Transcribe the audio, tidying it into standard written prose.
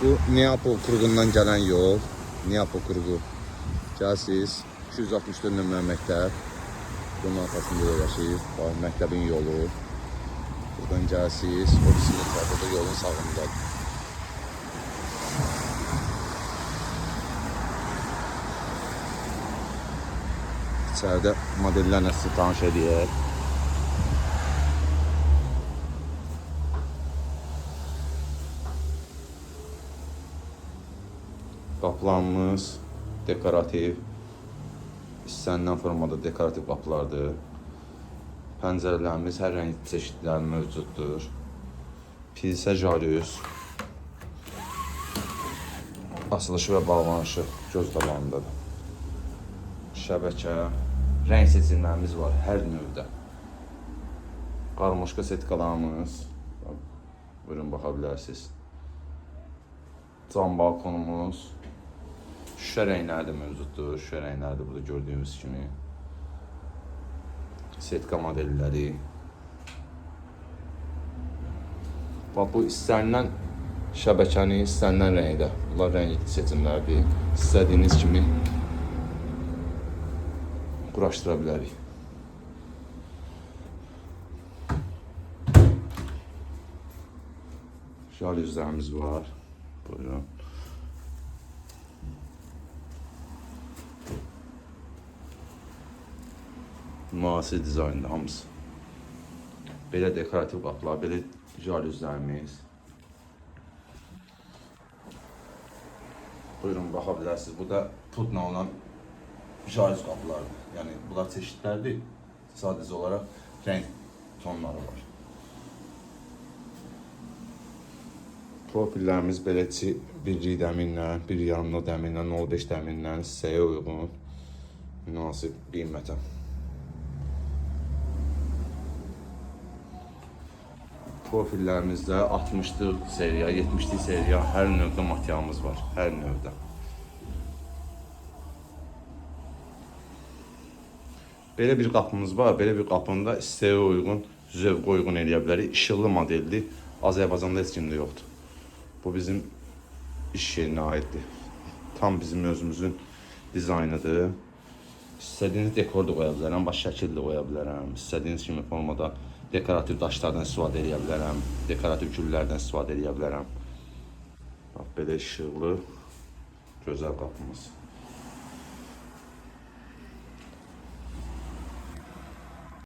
Bu Neapol kruğundan gələn yol. Neapol kruğu. Gəlsiz 264 nömrə məktəb. Bunun arxasında yerləşir. Bax, məktəbin yolu. Buradan gəlsiz. O bisikletlər burada yolun sağındadır. İçəridə modellərlə sizi tanış edək. Qapılarımız dekorativ, istənilən formada dekorativ qapılardır. Pəncərələrimiz hər rəng çeşidləri mövcuddur. Pilsə jarüz, açılışı və bağlanışı göz qabağındadır. Şəbəkə, rəng seçimlərimiz var hər növdə. Qarmoşka setkalarımız, buyurun baxa bilərsiniz. Cam balkonumuz, şüşə rəngləri də mövcuddur. Şüşə rəngləri də burada gördüyünüz kimi. Setka modelləri. Bax, bu istənilən şəbəkəni istənilən rəngdə. Bunlar rəng seçimlərdir. İstədiyiniz kimi quraşdıra bilərik. Jalüzlərimiz var. Buyurun. Müasir dizaynda hamısı. Belə dekorativ qapılar, belə jalüzlərimiz. Buyurun, baxa bilərsiniz. Bu da pudla olan jalüz qapılardır. Yəni, bunlar çeşidlərdir. Sadəcə olaraq rəng tonları var. Profillərimiz beləçi birlik dəminlə, 1,5 dəminlə, 0,5 dəminlə hissəyə uyğun, münasib qiymətə. Profillərimizdə 60'lı seriya, 70'li seriya hər növdə materialımız var, hər növdə. Belə bir qapımız var, belə bir qapında istəyə uyğun, zövqə uyğun eləyə bilərik. İşıqlı modeldir, Azərbaycanda heç kimdə yoxdur. Bu bizim iş yerinə aiddir. Tam bizim özümüzün dizaynıdır. İstədiyiniz dekor da qoya bilərəm, baş şəkil də qoya bilərəm. İstədiyiniz kimi formada dekorativ daşlardan istifadə edə bilərəm. Dekorativ güllərdən istifadə edə bilərəm. Bax, belə işıqlı, gözəl qapımız.